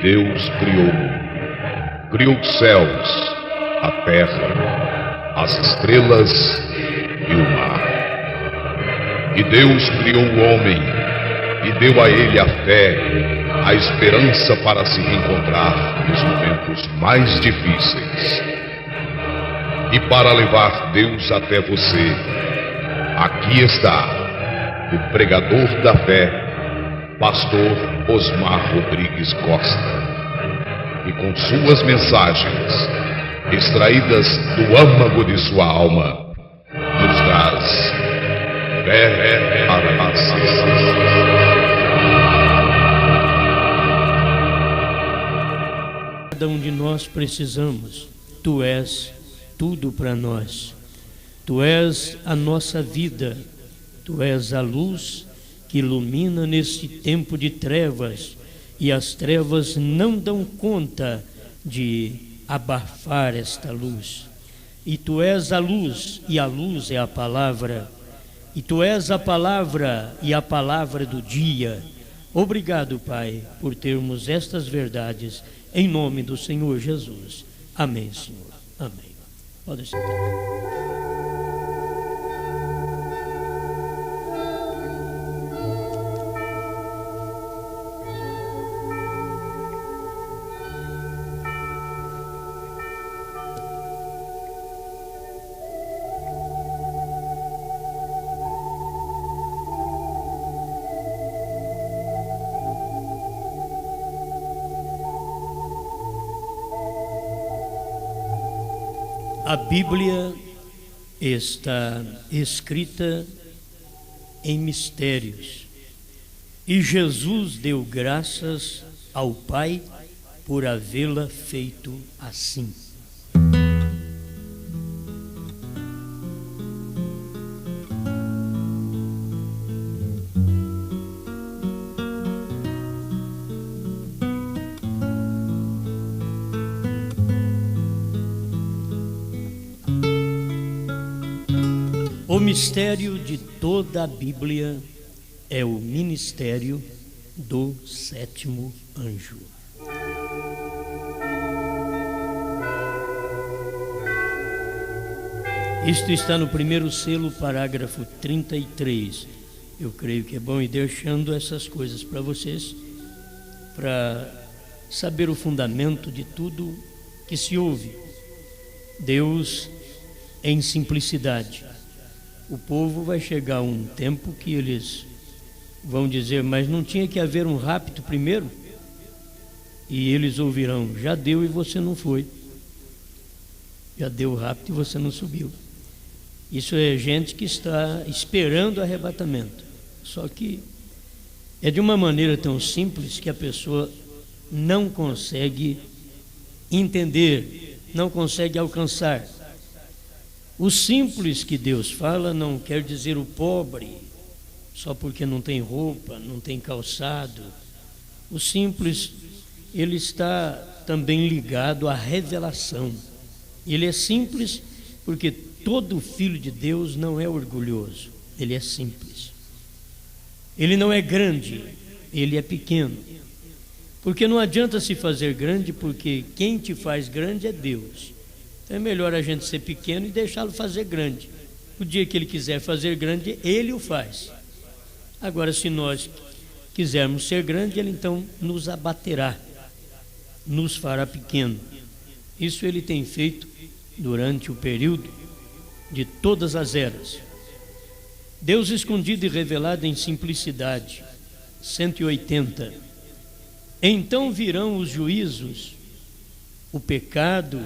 Deus criou os céus, a terra, as estrelas e o mar. E Deus criou o homem e deu a ele a fé, a esperança para se reencontrar nos momentos mais difíceis. E para levar Deus até você, aqui está o pregador da fé, Pastor Osmar Rodrigues Costa, e com suas mensagens, extraídas do âmago de sua alma, nos traz fé para a Cada um de nós precisamos. Tu és tudo para nós. Tu és a nossa vida. Tu és a luz que ilumina nesse tempo de trevas, e as trevas não dão conta de abafar esta luz. E tu és a luz, e a luz é a palavra. E tu és a palavra, e a palavra do dia. Obrigado, Pai, por termos estas verdades, em nome do Senhor Jesus. Amém, Senhor. Amém. Pode sentar. A Bíblia está escrita em mistérios, e Jesus deu graças ao Pai por havê-la feito assim. O mistério de toda a Bíblia é o ministério do sétimo anjo. Isto está no primeiro selo, parágrafo 33. Eu creio que é bom ir deixando essas coisas para vocês, para saber o fundamento de tudo que se ouve. Deus em simplicidade. O povo vai chegar um tempo que eles vão dizer, mas não tinha que haver um rapto primeiro? E eles ouvirão, já deu e você não foi. Já deu o rapto e você não subiu. Isso é gente que está esperando o arrebatamento. Só que é de uma maneira tão simples que a pessoa não consegue entender, não consegue alcançar. O simples que Deus fala não quer dizer o pobre, só porque não tem roupa, não tem calçado. O simples, ele está também ligado à revelação. Ele é simples porque todo filho de Deus não é orgulhoso, ele é simples. Ele não é grande, ele é pequeno. Porque não adianta se fazer grande, porque quem te faz grande é Deus. É melhor a gente ser pequeno e deixá-lo fazer grande. O dia que ele quiser fazer grande, ele o faz. Agora, se nós quisermos ser grande, ele então nos abaterá, nos fará pequeno. Isso ele tem feito durante o período de todas as eras. Deus escondido e revelado em simplicidade. 180. Então virão os juízos, o pecado,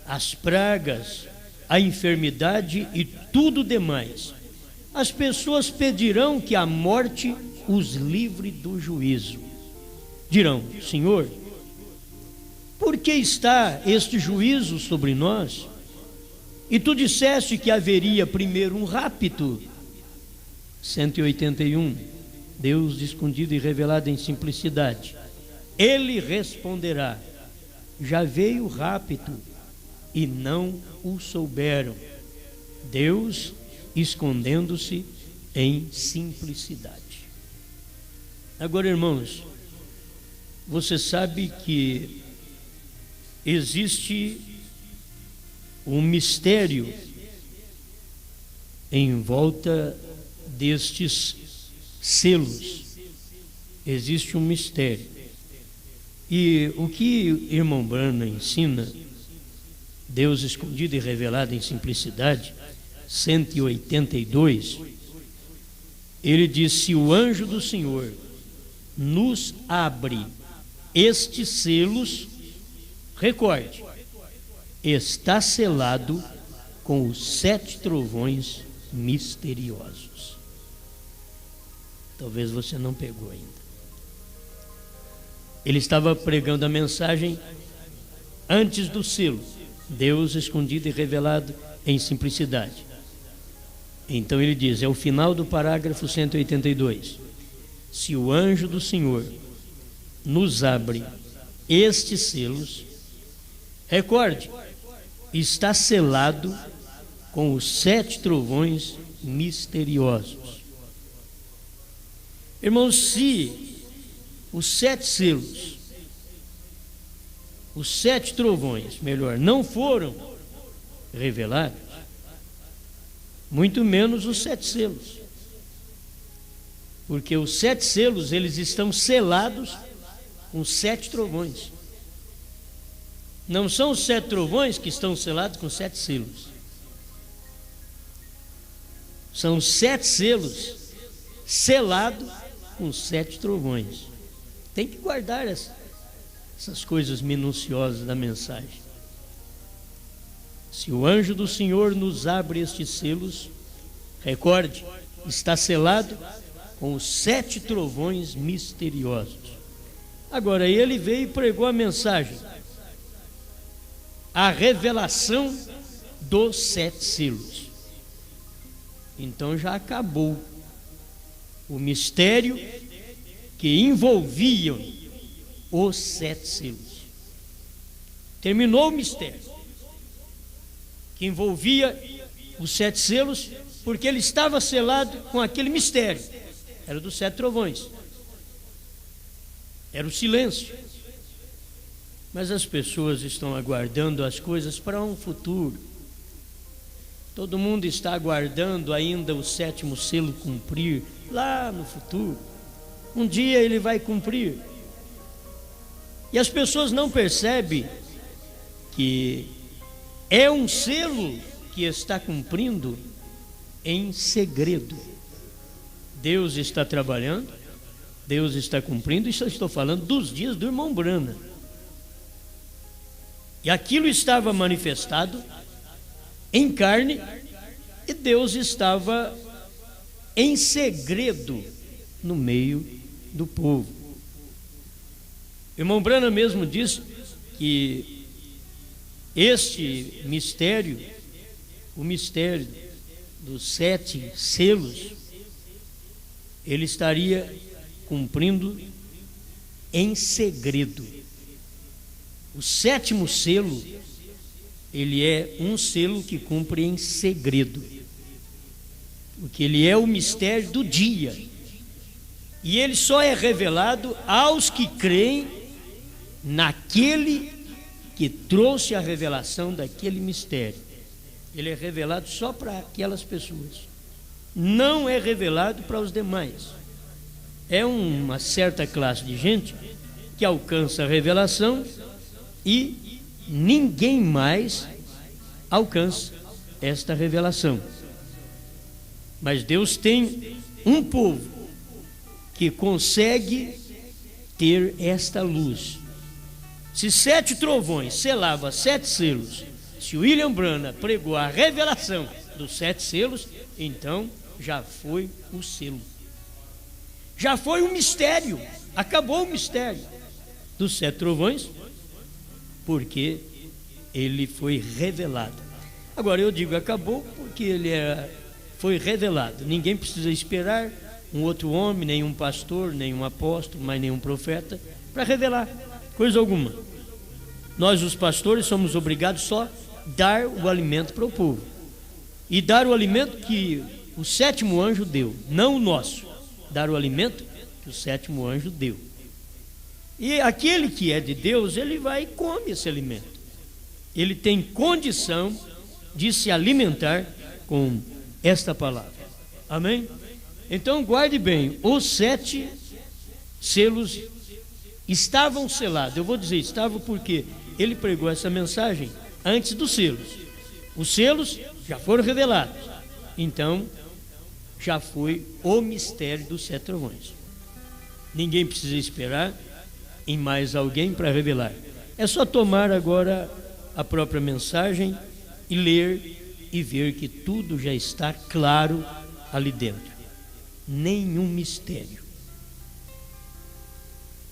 as pragas, a enfermidade e tudo demais. As pessoas pedirão que a morte os livre do juízo. Dirão, Senhor, por que está este juízo sobre nós? E tu disseste que haveria primeiro um rapto. 181. Deus escondido e revelado em simplicidade. Ele responderá, já veio o rapto e não o souberam. Deus escondendo-se em simplicidade. Agora, irmãos, Você sabe que existe um mistério em volta destes selos. Existe um mistério. E o que irmão Branham ensina, Deus escondido e revelado em simplicidade, 182, ele diz: se o anjo do Senhor nos abre estes selos, recorde, está selado com os 7 trovões misteriosos. Talvez você não pegou ainda. Ele estava pregando a mensagem antes do selo, Deus escondido e revelado em simplicidade. Então ele diz, é o final do parágrafo 182: se o anjo do Senhor nos abre estes selos, recorde, está selado com os 7 trovões misteriosos. Irmãos, se os 7 selos, os 7 trovões, melhor, não foram revelados, muito menos os 7 selos, porque os 7 selos, eles estão selados com 7 trovões. Não são os 7 trovões que estão selados com 7 selos, são 7 selos selados com 7 trovões. Tem que guardar essas coisas minuciosas da mensagem. Se o anjo do Senhor nos abre estes selos, recorde, está selado com os 7 trovões misteriosos. Agora, ele veio e pregou a mensagem, a revelação dos 7 selos. Então já acabou o mistério que envolviam os 7 selos. Terminou o mistério que envolvia os 7 selos, porque ele estava selado com aquele mistério. Era dos 7 trovões. Era o silêncio. Mas as pessoas estão aguardando as coisas para um futuro. Todo mundo está aguardando ainda o 7º selo cumprir lá no futuro. Um dia ele vai cumprir. E as pessoas não percebem que é um selo que está cumprindo em segredo. Deus está trabalhando, Deus está cumprindo. Isso eu estou falando dos dias do irmão Branham. E aquilo estava manifestado em carne, e Deus estava em segredo no meio do povo. Irmão Branham mesmo diz que este mistério, o mistério dos 7 selos, ele estaria cumprindo em segredo. O 7º selo, ele é um selo que cumpre em segredo, porque ele é o mistério do dia, e ele só é revelado aos que creem naquele que trouxe a revelação daquele mistério. Ele é revelado só para aquelas pessoas, não é revelado para os demais. É uma certa classe de gente que alcança a revelação e ninguém mais alcança esta revelação. Mas Deus tem um povo que consegue ter esta luz. Se 7 trovões selava 7 selos, se William Branham pregou a revelação dos 7 selos, então já foi o selo, já foi o mistério, acabou o mistério dos 7 trovões, porque ele foi revelado. Agora eu digo acabou porque ele foi revelado. Ninguém precisa esperar um outro homem, nenhum pastor, nenhum apóstolo, mas nenhum profeta para revelar coisa alguma. Nós, os pastores, somos obrigados só dar o alimento para o povo, e dar o alimento que o 7º anjo deu, não o nosso, dar o alimento que o 7º anjo deu. E aquele que é de Deus, ele vai e come esse alimento. Ele tem condição de se alimentar com esta palavra. Amém? Então guarde bem, os 7 selos estavam selados. Eu vou dizer estavam porque ele pregou essa mensagem antes dos selos. Os selos já foram revelados. Então já foi o mistério dos 7 trovões. Ninguém precisa esperar em mais alguém para revelar. É só tomar agora a própria mensagem e ler e ver que tudo já está claro ali dentro. Nenhum mistério.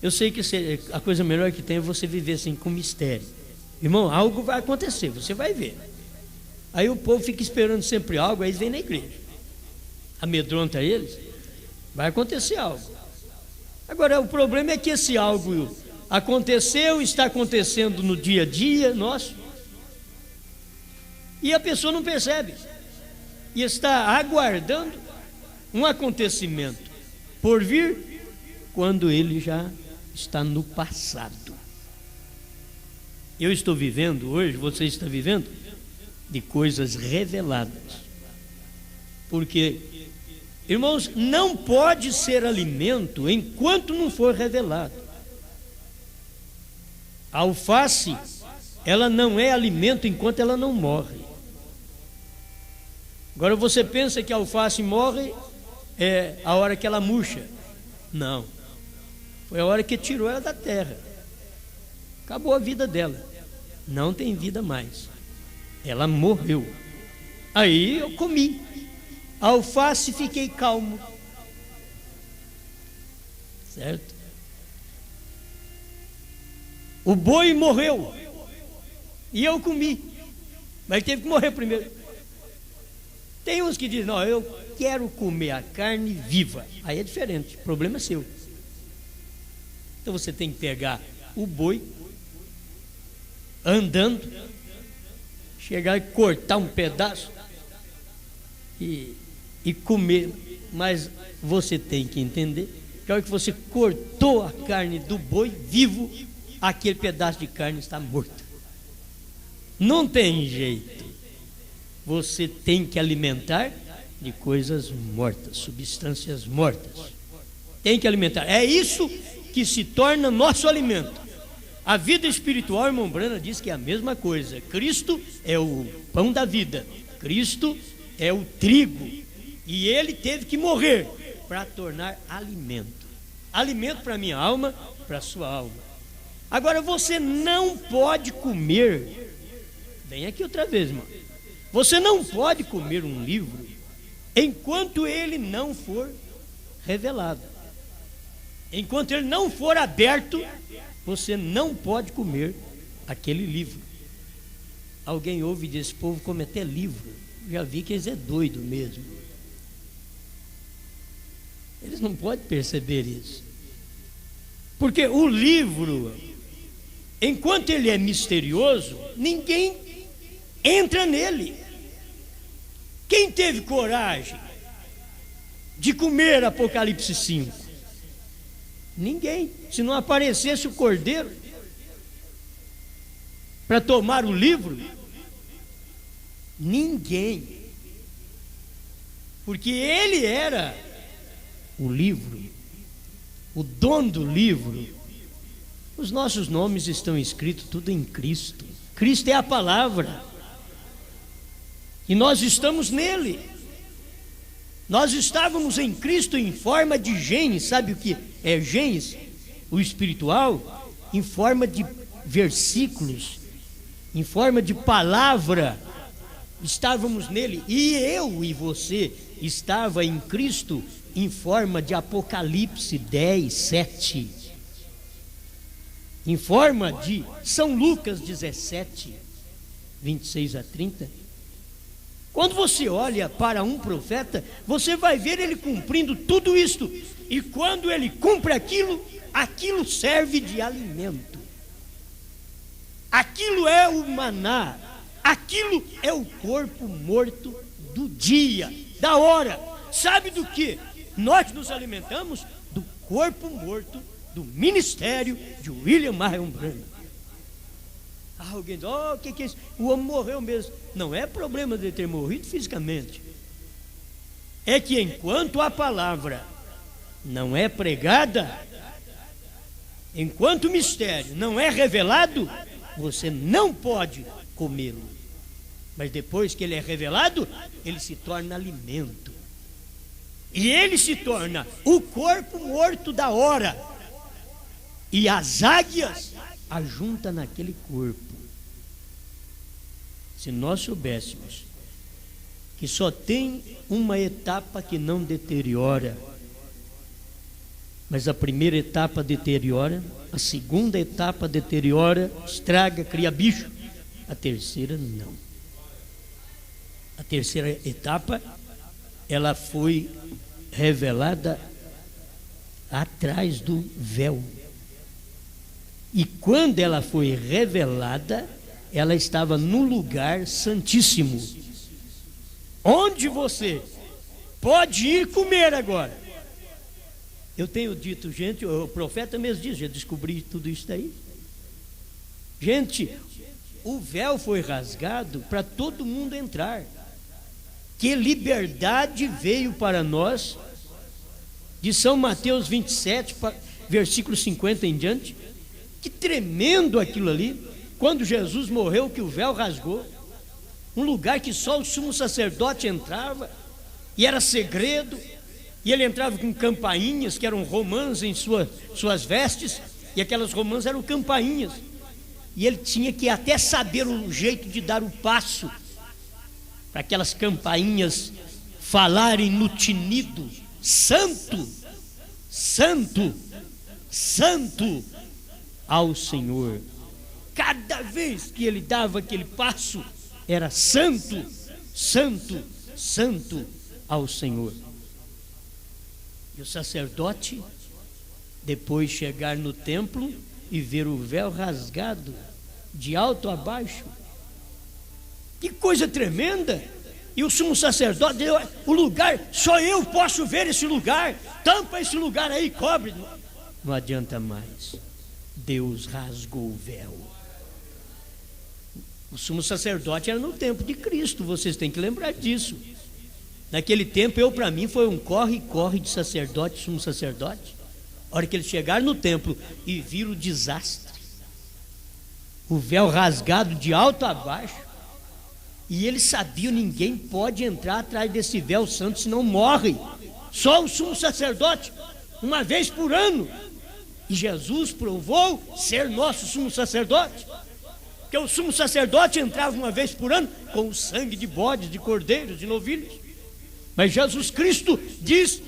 Eu sei que a coisa melhor que tem é você viver assim com mistério. Irmão, algo vai acontecer, você vai ver. Aí o povo fica esperando sempre algo, aí eles vêm na igreja. Amedronta eles, vai acontecer algo. Agora, o problema é que esse algo aconteceu, está acontecendo no dia a dia nosso, e a pessoa não percebe, e está aguardando um acontecimento por vir, quando ele já está no passado. Eu estou vivendo hoje, você está vivendo de coisas reveladas, porque, irmãos, não pode ser alimento enquanto não for revelado. A alface, ela não é alimento enquanto ela não morre. Agora você pensa que a alface morre a hora que ela murcha. Não, foi a hora que tirou ela da terra. Acabou a vida dela, não tem vida mais, ela morreu. Aí eu comi a alface e fiquei calmo, certo? O boi morreu e eu comi, mas teve que morrer primeiro. Tem uns que dizem, não, eu quero comer a carne viva. Aí é diferente, o problema é seu. Então você tem que pegar o boi andando, chegar e cortar um pedaço e comer. Mas você tem que entender que a hora que você cortou a carne do boi vivo, aquele pedaço de carne está morto. Não tem jeito. Você tem que alimentar de coisas mortas, substâncias mortas. Tem que alimentar. É isso que se torna nosso alimento. A vida espiritual, irmão Brana diz que é a mesma coisa. Cristo é o pão da vida. Cristo é o trigo. E ele teve que morrer para tornar alimento. Alimento para a minha alma, para a sua alma. Agora você não pode comer. Vem aqui outra vez, irmão. Você não pode comer um livro enquanto ele não for revelado. Enquanto ele não for aberto, você não pode comer aquele livro. Alguém ouve e diz, esse povo come até livro. Já vi que eles é doido mesmo. Eles não podem perceber isso. Porque o livro, enquanto ele é misterioso, ninguém entra nele. Quem teve coragem de comer Apocalipse 5? Ninguém. Se não aparecesse o cordeiro para tomar o livro, ninguém. Porque ele era o livro, o dono do livro. Os nossos nomes estão escritos tudo em Cristo. Cristo é a palavra. E nós estamos nele. Nós estávamos em Cristo em forma de genes. Sabe o que é genes? O espiritual, em forma de versículos, em forma de palavra. Estávamos nele. E eu e você estava em Cristo em forma de Apocalipse 10, 7. Em forma de São Lucas 17, 26 a 30. Quando você olha para um profeta, você vai ver ele cumprindo tudo isto. E quando ele cumpre aquilo, aquilo serve de alimento. Aquilo é o maná. Aquilo é o corpo morto do dia, da hora. Sabe do que? Nós nos alimentamos do corpo morto do ministério de William Marion Branham. Alguém diz, o que é isso? O homem morreu mesmo. Não é problema de ter morrido fisicamente. É que enquanto a palavra não é pregada, enquanto o mistério não é revelado, você não pode comê-lo. Mas depois que ele é revelado, ele se torna alimento. E ele se torna o corpo morto da hora. E as águias ajuntam naquele corpo. Se nós soubéssemos que só tem uma etapa que não deteriora, mas a primeira etapa deteriora, a segunda etapa deteriora, estraga, cria bicho, a terceira não. A terceira etapa, ela foi revelada atrás do véu. E quando ela foi revelada, ela estava no lugar santíssimo, onde você pode ir comer agora. Eu tenho dito, gente, o profeta mesmo diz, já descobri tudo isso daí. Gente, o véu foi rasgado para todo mundo entrar. Que liberdade veio para nós, de São Mateus 27, versículo 50 em diante. Que tremendo aquilo ali, quando Jesus morreu, que o véu rasgou. Um lugar que só o sumo sacerdote entrava, e era segredo, e ele entrava com campainhas, que eram romãs em suas vestes, e aquelas romãs eram campainhas, e ele tinha que até saber o jeito de dar o passo, para aquelas campainhas falarem no tinido: santo, santo, santo ao Senhor. Cada vez que ele dava aquele passo, era santo, santo, santo ao Senhor. E o sacerdote, depois chegar no templo e ver o véu rasgado de alto a baixo, que coisa tremenda! E o sumo sacerdote, o lugar, só eu posso ver esse lugar, tampa esse lugar aí, cobre. Não adianta mais, Deus rasgou o véu. O sumo sacerdote era no tempo de Cristo, vocês têm que lembrar disso. Naquele tempo, para mim, foi um corre-corre de sacerdote, sumo sacerdote. A hora que eles chegaram no templo e viram o desastre, o véu rasgado de alto a baixo, e eles sabiam, ninguém pode entrar atrás desse véu santo, senão morre. Só o sumo sacerdote, uma vez por ano. E Jesus provou ser nosso sumo sacerdote, porque o sumo sacerdote entrava uma vez por ano com o sangue de bodes, de cordeiros, de novilhos. Mas Jesus Cristo diz,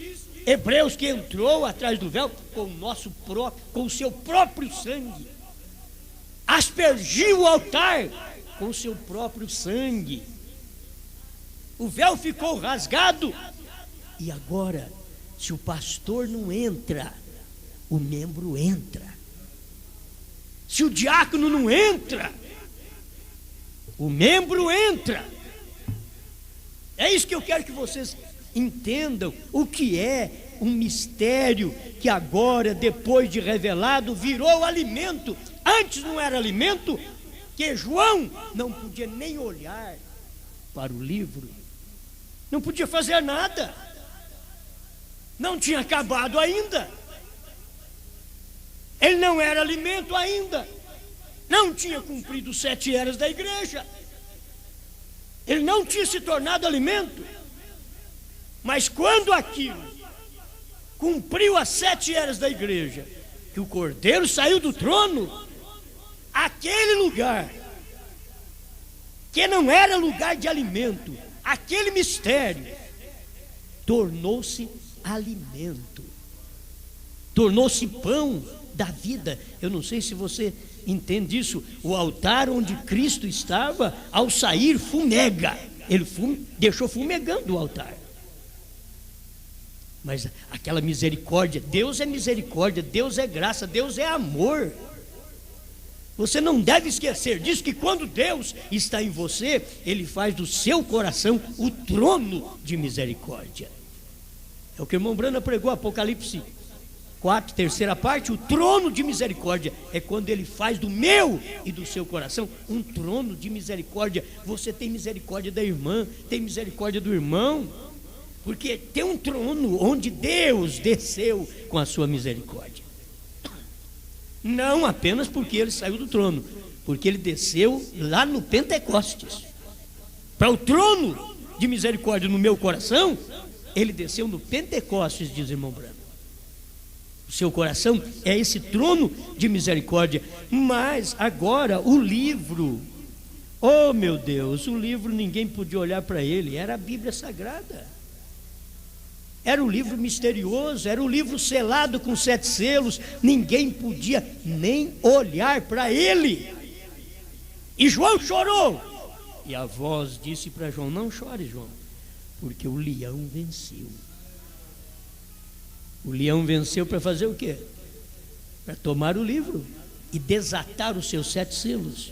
Hebreus, que entrou atrás do véu com o seu próprio sangue, aspergiu o altar com o seu próprio sangue. O véu ficou rasgado. E agora, se o pastor não entra, o membro entra. Se o diácono não entra, o membro entra. É isso que eu quero que vocês entendam, o que é um mistério que agora, depois de revelado, virou alimento. Antes não era alimento, que João não podia nem olhar para o livro, não podia fazer nada, não tinha acabado ainda, ele não era alimento ainda, não tinha cumprido os 7 eras da igreja, ele não tinha se tornado alimento. Mas quando aquilo cumpriu as 7 eras da igreja, que o Cordeiro saiu do trono, aquele lugar que não era lugar de alimento, aquele mistério tornou-se alimento, tornou-se pão da vida. Eu não sei se você entende isso. O altar onde Cristo estava, ao sair, fumega. Ele deixou fumegando o altar. Mas aquela misericórdia, Deus é misericórdia, Deus é graça, Deus é amor. Você não deve esquecer disso, que quando Deus está em você, Ele faz do seu coração o trono de misericórdia. É o que o irmão Brana pregou, Apocalipse terceira parte, o trono de misericórdia. É quando ele faz do meu e do seu coração um trono de misericórdia. Você tem misericórdia da irmã, tem misericórdia do irmão, porque tem um trono onde Deus desceu com a sua misericórdia. Não apenas porque ele saiu do trono, porque ele desceu lá no Pentecostes. Para o trono de misericórdia no meu coração, ele desceu no Pentecostes, diz o irmão Branco. O seu coração é esse trono de misericórdia. Mas agora o livro, oh meu Deus, o livro ninguém podia olhar para ele, era a Bíblia Sagrada. Era um livro misterioso, era um livro selado com 7 selos, ninguém podia nem olhar para ele. E João chorou. E a voz disse para João: não chore, João, porque o leão venceu. O leão venceu para fazer o quê? Para tomar o livro e desatar os seus 7 selos.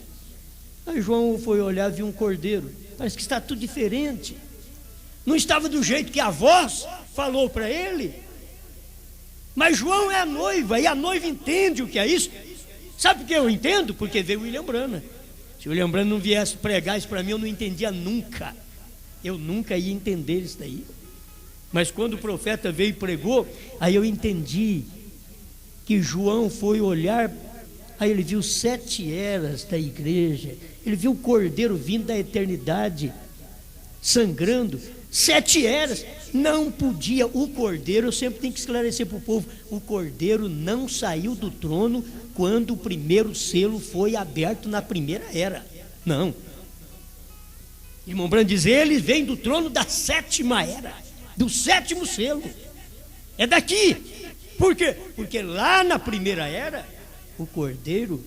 Aí João foi olhar, viu um cordeiro. Parece que está tudo diferente. Não estava do jeito que a voz falou para ele. Mas João é a noiva, e a noiva entende o que é isso. Sabe por que eu entendo? Porque veio o William Branham. Se o William Branham não viesse pregar isso para mim, eu não entendia nunca. Eu nunca ia entender isso daí. Mas quando o profeta veio e pregou, aí eu entendi que João foi olhar, aí ele viu 7 eras da igreja, ele viu o cordeiro vindo da eternidade, sangrando, 7 eras, não podia, o cordeiro, eu sempre tenho que esclarecer para o povo, o cordeiro não saiu do trono quando o primeiro selo foi aberto na primeira era, não. Irmão Branham diz, ele vem do trono da 7ª era, do 7º selo, é daqui. Por quê? Porque lá na primeira era o cordeiro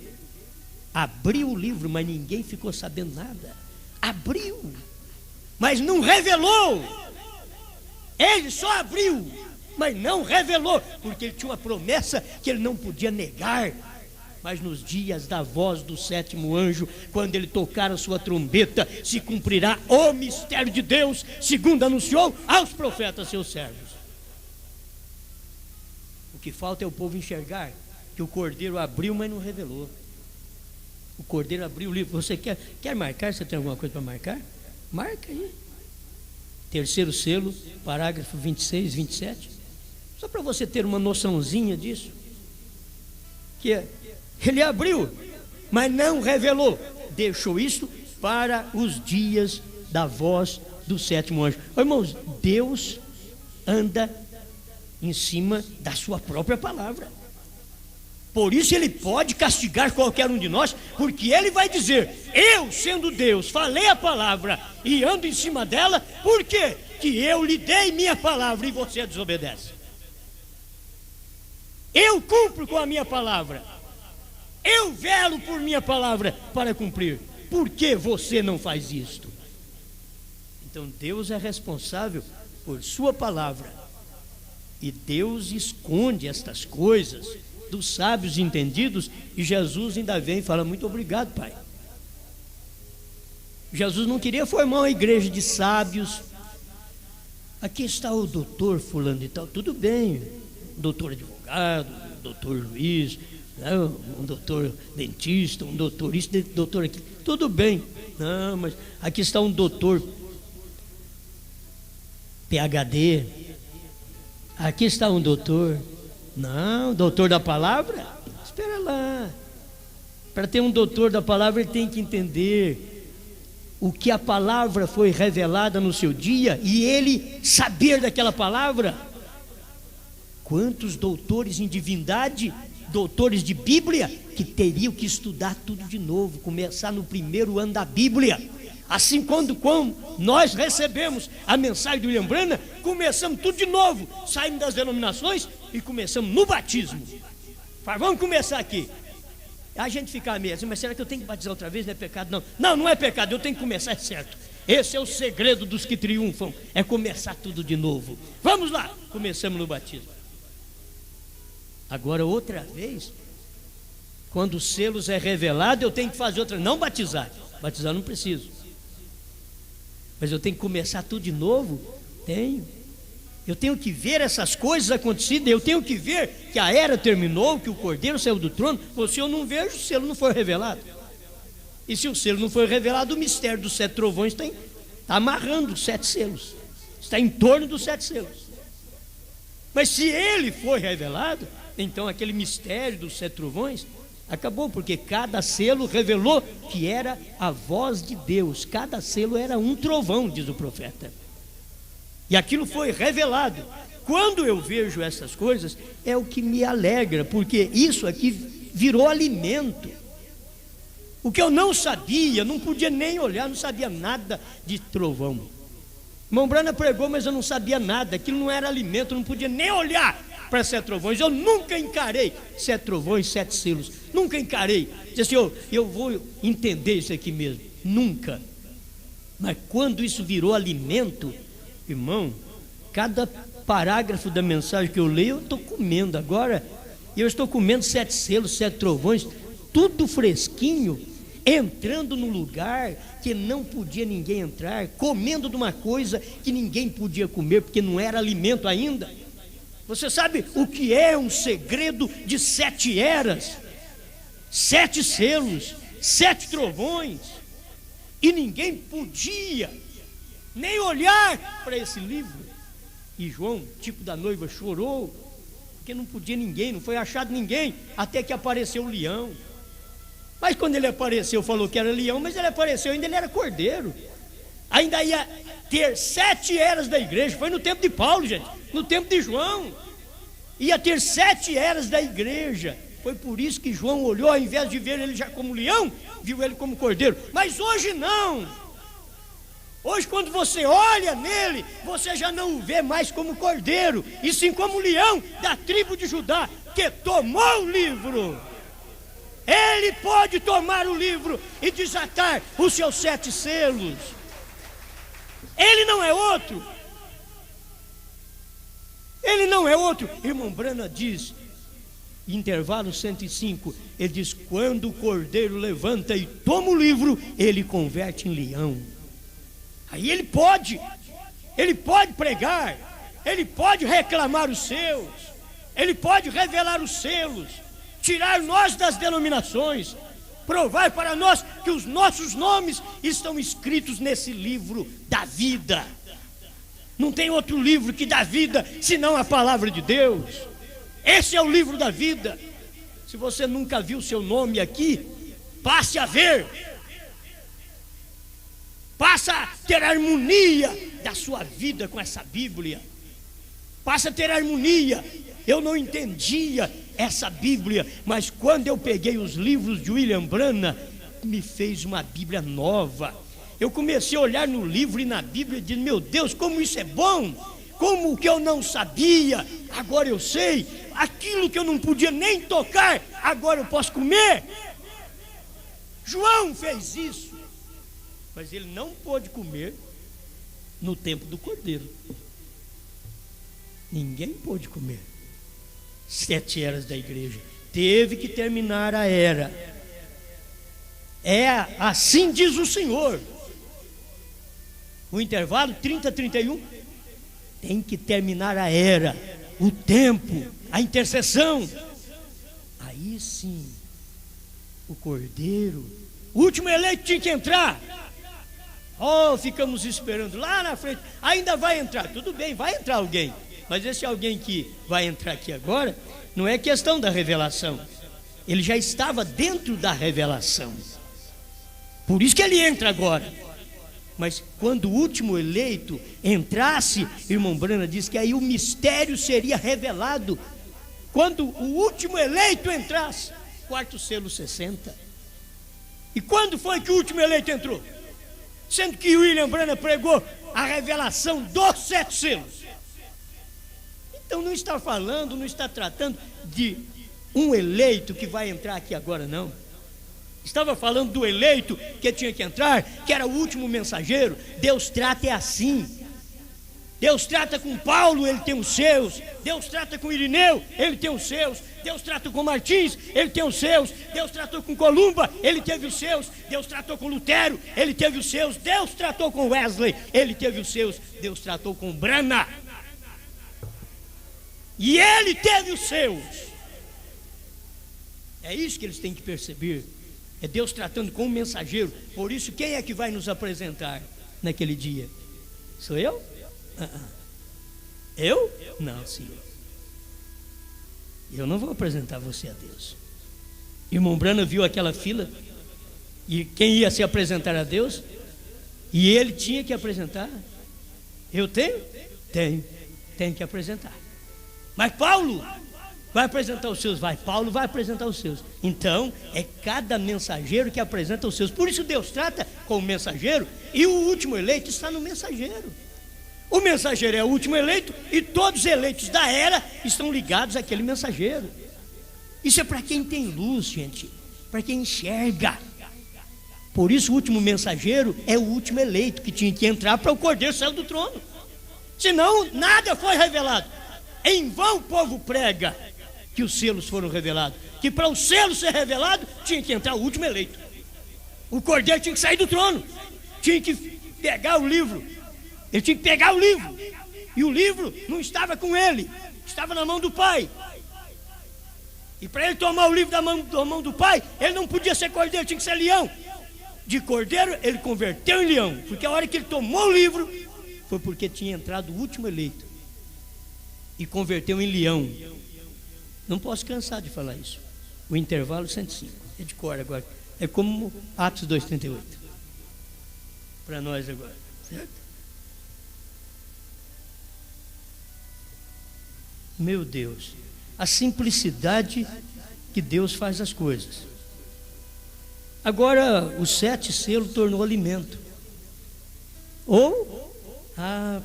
abriu o livro, mas ninguém ficou sabendo nada. Abriu, mas não revelou. Ele só abriu, mas não revelou, porque ele tinha uma promessa que ele não podia negar. Mas nos dias da voz do 7º anjo, quando ele tocar a sua trombeta, se cumprirá o mistério de Deus, segundo anunciou aos profetas seus servos. O que falta é o povo enxergar que o cordeiro abriu, mas não revelou. O cordeiro abriu o livro. Você quer marcar? Você tem alguma coisa para marcar? Marca aí. 3º selo, parágrafo 26, 27. Só para você ter uma noçãozinha disso. Que ele abriu, mas não revelou. Deixou isso para os dias da voz do 7º anjo. Irmãos, Deus anda em cima da sua própria palavra. Por isso ele pode castigar qualquer um de nós, porque ele vai dizer, eu sendo Deus, falei a palavra e ando em cima dela, por quê? Que eu lhe dei minha palavra e você desobedece. Eu cumpro com a minha palavra, eu velo por minha palavra para cumprir. Por que você não faz isto? Então Deus é responsável por sua palavra, e Deus esconde estas coisas dos sábios entendidos, e Jesus ainda vem e fala, muito obrigado, Pai. Jesus não queria formar uma igreja de sábios. Aqui está o doutor fulano e tal, tudo bem, doutor advogado, doutor Luiz, né? Um doutor dentista, um doutor isso, doutor aquilo, tudo bem. Não, mas aqui está um doutor PhD, aqui está um doutor, não, doutor da palavra, espera lá. Para ter um doutor da palavra, ele tem que entender o que a palavra foi revelada no seu dia e ele saber daquela palavra. Quantos doutores em divindade, doutores de Bíblia, que teriam que estudar tudo de novo, começar no primeiro ano da Bíblia. Assim, quando nós recebemos a mensagem do William Branham, começamos tudo de novo, saímos das denominações e começamos no batismo. Vamos começar aqui. A gente fica meio assim, mas será que eu tenho que batizar outra vez? Não é pecado? Não, não é pecado, eu tenho que começar, é certo. Esse é o segredo dos que triunfam, é começar tudo de novo. Vamos lá, começamos no batismo. Agora outra vez, quando os selos é revelado, eu tenho que fazer outra, não batizar. Batizar não preciso, mas eu tenho que começar tudo de novo? Tenho. Eu tenho que ver essas coisas acontecidas, eu tenho que ver que a era terminou, que o Cordeiro saiu do trono. Se eu não vejo, o selo não foi revelado. E se o selo não foi revelado, o mistério dos 7 trovões está amarrando os 7 selos. Está em torno dos 7 selos. Mas se ele foi revelado, então aquele mistério dos 7 trovões acabou, porque cada selo revelou que era a voz de Deus. Cada selo era um trovão, diz o profeta. E aquilo foi revelado. Quando eu vejo essas coisas, é o que me alegra, porque isso aqui virou alimento. O que eu não sabia, não podia nem olhar, não sabia nada de trovão. Irmão Brana pregou, mas eu não sabia nada. Aquilo não era alimento, eu não podia nem olhar para 7 trovões. Eu nunca encarei 7 trovões, 7 selos. Nunca encarei. Disse assim, eu vou entender isso aqui mesmo. Nunca. Mas quando isso virou alimento, irmão, cada parágrafo da mensagem que eu leio, eu estou comendo. Agora, eu estou comendo 7 selos, 7 trovões, tudo fresquinho, entrando no lugar que não podia ninguém entrar, comendo de uma coisa que ninguém podia comer, porque não era alimento ainda. Você sabe o que é um segredo de 7 eras, 7 selos, 7 trovões, e ninguém podia nem olhar para esse livro. E João, tipo da noiva, chorou, porque não podia ninguém, não foi achado ninguém, até que apareceu o leão. Mas quando ele apareceu, falou que era leão, mas ele apareceu, ainda ele era cordeiro. Ainda ia ter 7 eras da igreja. Foi no tempo de Paulo, gente, no tempo de João. Ia ter 7 eras da igreja. Foi por isso que João olhou, ao invés de ver ele já como leão, viu ele como cordeiro. Mas hoje não. Hoje, quando você olha nele, você já não o vê mais como cordeiro, e sim como leão da tribo de Judá, que tomou o livro. Ele pode tomar o livro e desatar os seus 7 selos. Ele não é outro. Ele não é outro. Irmão Brana diz, intervalo 105, ele diz, quando o cordeiro levanta e toma o livro, ele converte em leão. Aí ele pode pregar, ele pode reclamar os seus, ele pode revelar os selos, tirar nós das denominações, provar para nós que os nossos nomes estão escritos nesse livro da vida. Não tem outro livro que dá vida senão a palavra de Deus. Esse é o livro da vida. Se você nunca viu seu nome aqui, passe a ver. Passa a ter harmonia da sua vida com essa Bíblia. Passa a ter harmonia. Eu não entendia essa Bíblia, mas quando eu peguei os livros de William Branham, me fez uma Bíblia nova. Eu comecei a olhar no livro e na Bíblia e disse, meu Deus, como isso é bom. Como o que eu não sabia, agora eu sei. Aquilo que eu não podia nem tocar, agora eu posso comer. João fez isso, mas ele não pôde comer no tempo do cordeiro. Ninguém pôde comer. 7 eras da igreja. Teve que terminar a era. É assim diz o Senhor. O intervalo 30-31 tem que terminar a era, o tempo, a intercessão. Aí sim, o cordeiro, o último eleito tinha que entrar. Ficamos esperando lá na frente. Ainda vai entrar, tudo bem, vai entrar alguém. Mas esse alguém que vai entrar aqui agora, não é questão da revelação. Ele já estava dentro da revelação. Por isso que ele entra agora. Mas quando o último eleito entrasse, irmão Brana diz que aí o mistério seria revelado. Quando o último eleito entrasse, 4º selo 60. E quando foi que o último eleito entrou? Sendo que William Branham pregou a revelação dos 7 selos. Então não está falando, não está tratando de um eleito que vai entrar aqui agora, não. Estava falando do eleito que tinha que entrar, que era o último mensageiro. Deus trata assim. Deus trata com Paulo, ele tem os seus. Deus trata com Irineu, ele tem os seus. Deus trata com Martins, ele tem os seus. Deus tratou com Columba, ele teve os seus. Deus tratou com Lutero, ele teve os seus. Deus tratou com Wesley, ele teve os seus. Deus tratou com Branham. e ele teve os seus. É isso que eles têm que perceber. É Deus tratando com o mensageiro. Por isso, quem é que vai nos apresentar naquele dia? Sou eu? Eu? Não, Senhor. Eu não vou apresentar você a Deus. Irmão Branham viu aquela fila, e quem ia se apresentar a Deus, e ele tinha que apresentar. Eu tenho? Tenho que apresentar. Mas Paulo vai apresentar os seus? Vai, Paulo vai apresentar os seus. Então, é cada mensageiro que apresenta os seus. Por isso Deus trata com o mensageiro, e o último eleito está no mensageiro. O mensageiro é o último eleito, e todos os eleitos da era estão ligados àquele mensageiro. Isso é para quem tem luz, gente, para quem enxerga. Por isso o último mensageiro é o último eleito, que tinha que entrar para o Cordeiro sair do trono. Senão nada foi revelado. Em vão o povo prega que os selos foram revelados, que para o selo ser revelado tinha que entrar o último eleito. O Cordeiro tinha que sair do trono, tinha que pegar o livro. Ele tinha que pegar o livro, e o livro não estava com ele, estava na mão do Pai. E para ele tomar o livro da mão do Pai, ele não podia ser cordeiro, tinha que ser leão. De cordeiro ele converteu em leão, porque a hora que ele tomou o livro foi porque tinha entrado o último eleito e converteu em leão. Não posso cansar de falar isso. O intervalo 105 é de cor agora, é como Atos 2:38 para nós agora, certo? Meu Deus, a simplicidade que Deus faz as coisas. Agora, o 7 selo tornou alimento.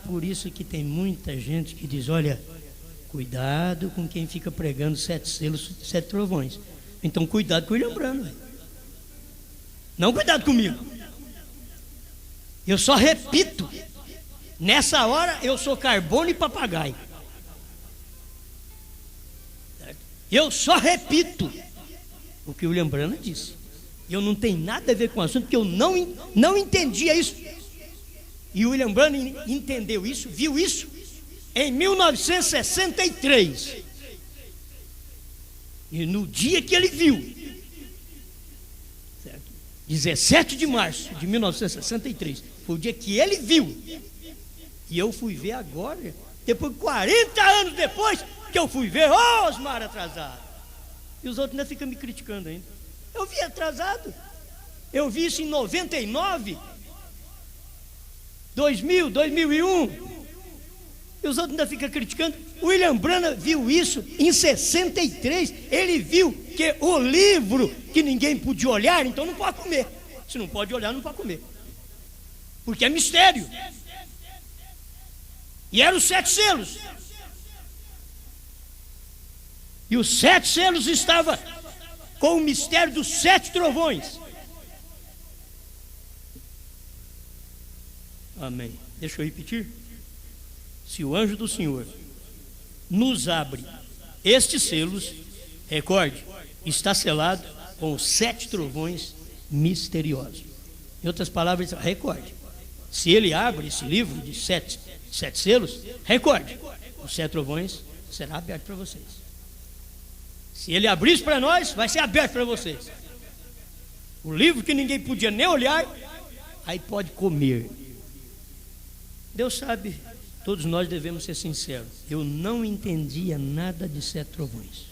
Por isso que tem muita gente que diz: olha, cuidado com quem fica pregando 7 selos, 7 trovões. Então, cuidado com o William Branham. Não cuidado comigo. Eu só repito. Nessa hora, eu sou carbono e papagaio. Eu só repito o que o William Branham disse. Eu não tenho nada a ver com o assunto, porque eu não entendia isso. E o William Branham entendeu isso, viu isso em 1963. E no dia que ele viu, certo? 17 de março de 1963, foi o dia que ele viu. E eu fui ver agora, depois de 40 anos depois, que eu fui ver, Osmar atrasado. E os outros ainda ficam me criticando ainda. Eu vi atrasado. Eu vi isso em 99, 2000, 2001. E os outros ainda ficam criticando. O William Branham viu isso em 63. Ele viu que o livro que ninguém podia olhar, então não pode comer. Se não pode olhar, não pode comer. Porque é mistério. E eram os 7 selos. E os 7 selos estavam com o mistério dos 7 trovões. Amém. Deixa eu repetir. Se o anjo do Senhor nos abre estes selos, recorde, está selado com os 7 trovões misteriosos. Em outras palavras, recorde. Se ele abre esse livro de 7 selos, recorde, os 7 trovões será aberto para vocês. Se ele abrir isso para nós, vai ser aberto para vocês. O livro que ninguém podia nem olhar, aí pode comer. Deus sabe, todos nós devemos ser sinceros. Eu não entendia nada de 7 trovões,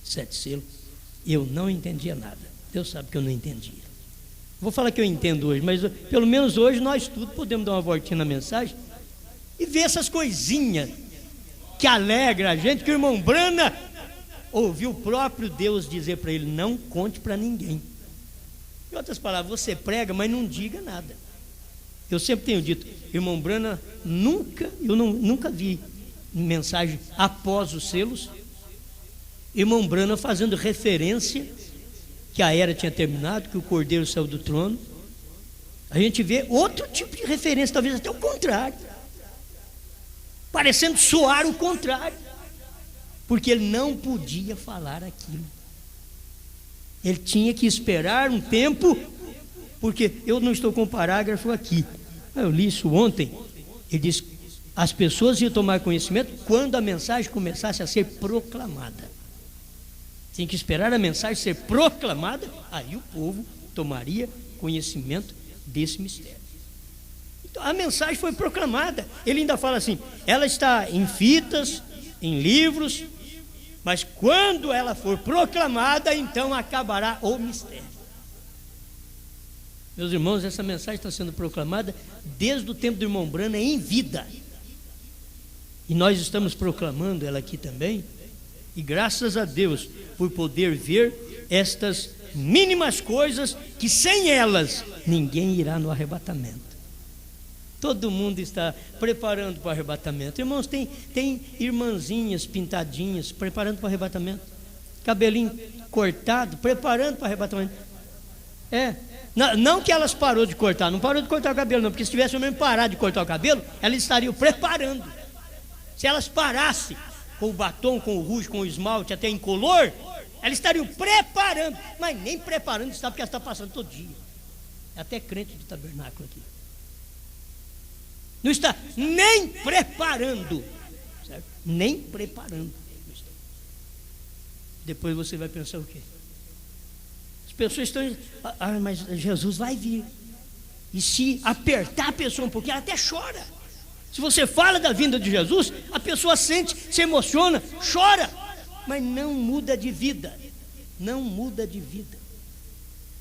7 selos. Eu não entendia nada. Deus sabe que eu não entendia. Vou falar que eu entendo hoje, mas pelo menos hoje nós tudo podemos dar uma voltinha na mensagem e ver essas coisinhas que alegra a gente, que o irmão Branham ouviu o próprio Deus dizer para ele: não conte para ninguém. Em outras palavras, você prega, mas não diga nada. Eu sempre tenho dito, irmão Branham, nunca vi mensagem após os selos, irmão Branham fazendo referência que a era tinha terminado, que o Cordeiro saiu do trono. A gente vê outro tipo de referência, talvez até o contrário, parecendo soar o contrário. Porque ele não podia falar aquilo. Ele tinha que esperar um tempo, porque eu não estou com o parágrafo aqui. Eu li isso ontem. Ele diz: As pessoas iam tomar conhecimento quando a mensagem começasse a ser proclamada. Tinha que esperar a mensagem ser proclamada, aí o povo tomaria conhecimento desse mistério. Então, a mensagem foi proclamada. Ele ainda fala assim: ela está em fitas, em livros, mas quando ela for proclamada, então acabará o mistério. Meus irmãos, essa mensagem está sendo proclamada desde o tempo do irmão Branham em vida. E nós estamos proclamando ela aqui também. E graças a Deus por poder ver estas mínimas coisas que sem elas ninguém irá no arrebatamento. Todo mundo está preparando para o arrebatamento. Irmãos, tem irmãzinhas pintadinhas preparando para o arrebatamento. Cabelinho cortado, preparando para o arrebatamento. Não que elas parou de cortar, não parou de cortar o cabelo não, porque se tivesse mesmo parado de cortar o cabelo, elas estariam preparando. Se elas parassem com o batom, com o rouge, com o esmalte, até incolor, elas estariam preparando, mas nem preparando está, porque elas estão passando todo dia. É até crente de tabernáculo aqui. Não está nem preparando, certo? Nem preparando. Depois você vai pensar o quê? As pessoas estão, mas Jesus vai vir. E se apertar a pessoa um pouquinho, ela até chora. Se você fala da vinda de Jesus, a pessoa sente, se emociona, chora, mas não muda de vida. Não muda de vida.